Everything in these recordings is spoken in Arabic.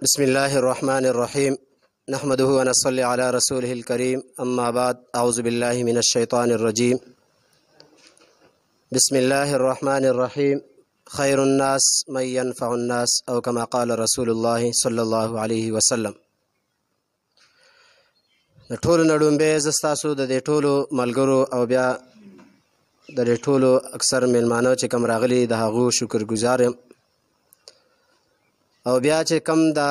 بسم الله الرحمن الرحيم. نحمده ونصلي على رسوله الكريم. أما بعد، أعوذ بالله من الشيطان الرجيم. بسم الله الرحمن الرحيم. خير الناس من ينفع الناس، أو كما قال رسول الله صلى الله عليه وسلم. د ټولو نړومبې زه ستاسو د دې ټولو ملګرو او بیا د دې ټولو اکثر میلمانه چې کوم راغلي د هغو شکرګزار یم. او بیا چې کوم دا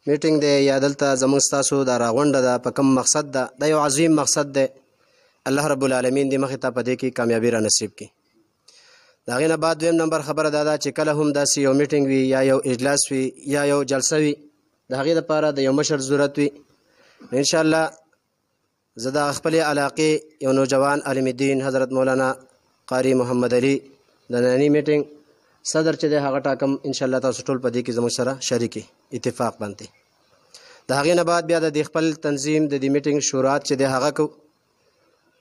میټینګ دی یا دلته زموږ ستاسو دا راغونډه ده په کوم مقصد ده، دا یو عظیم مقصد دی. الله رب العالمین دې مخې ته په دې کې کامیابي را نصیب کړي. د هغې نه بعد دویم نمبر خبره دا ده چې کله هم داسې یو میټینګ وي یا یو اجلاس وي یا یو جلسه وي، د هغې دپاره د یو مشر ضرورت وي. انشاءالله زه د خپلې علاقې یو نوجوان عالم الدین حضرت مولانا قاری محمد علي د ننني میټینګ صدر چې دی هغه ټاکم. انشاءالله تاسو ټول په دې کې زموږ سره شریکي اتفاق باندې. د هغې نه بعد بیا د دې خپل تنظیم د دې میټینګ شروعات چې دی هغه کو.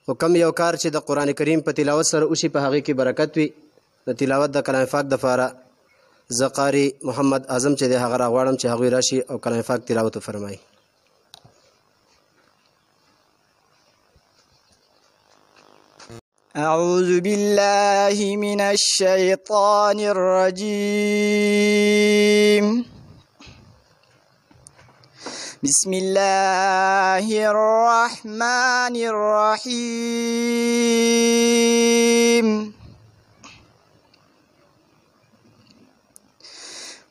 خو کم یو کار چې د قرآن کریم په تلاوت سره وشي په هغې کې برکت وي. د تلاوت د کلام پاک دپاره زه قاری محمد اعظم چې دی هغه راغواړم چې هغوی راشي او کلام پاک تلاوت وفرمایي. أعوذ بالله من الشيطان الرجيم. بسم الله الرحمن الرحيم.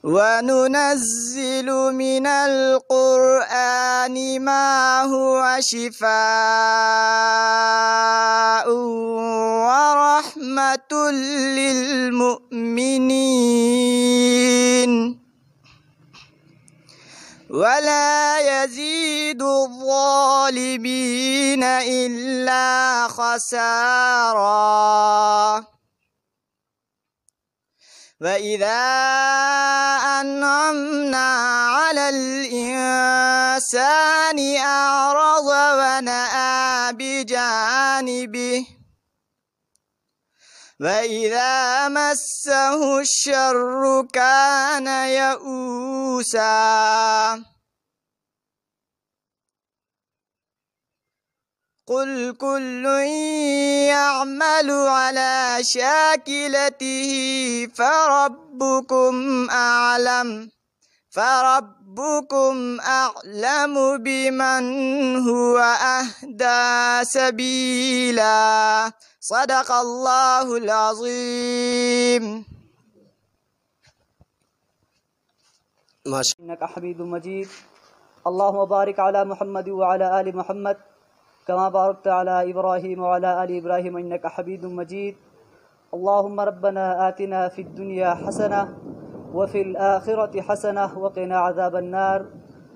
وننزل من القرآن ما هو شفاء ورحمة للمؤمنين ولا يزيد الظالمين إلا خسارا. وإذا أنعمنا على الإنسان أعرض ونأى بجانبه وإذا مسه الشر كان يئوسا. قل كل يعمل على شاكلته فربكم أعلم بمن هو أهدى سبيلا. صدق الله العظيم. إنك حميد مجيد. اللهم بارك على محمد وعلى آل محمد كما باركت على إبراهيم وعلى آل إبراهيم إنك حميد مجيد. اللهم ربنا آتنا في الدنيا حسنة وفي الآخرة حسنة وقنا عذاب النار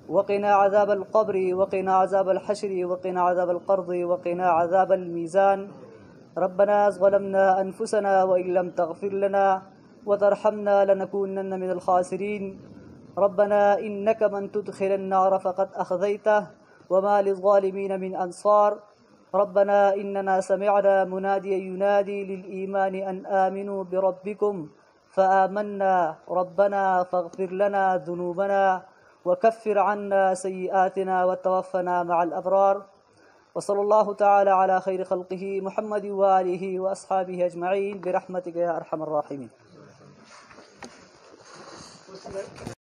وقنا عذاب القبر وقنا عذاب الحشر وقنا عذاب القرض وقنا عذاب الميزان. ربنا ظلمنا أنفسنا وإن لم تغفر لنا وترحمنا لنكونن من الخاسرين. ربنا إنك من تدخل النار فقد أخذيته وما للظالمين من أنصار. ربنا إننا سمعنا مناديا ينادي للإيمان أن آمنوا بربكم فآمنا. ربنا فاغفر لنا ذنوبنا وكفر عنا سيئاتنا وتوفنا مع الأبرار. وصلى الله تعالى على خير خلقه محمد وآله وأصحابه أجمعين برحمتك يا أرحم الراحمين.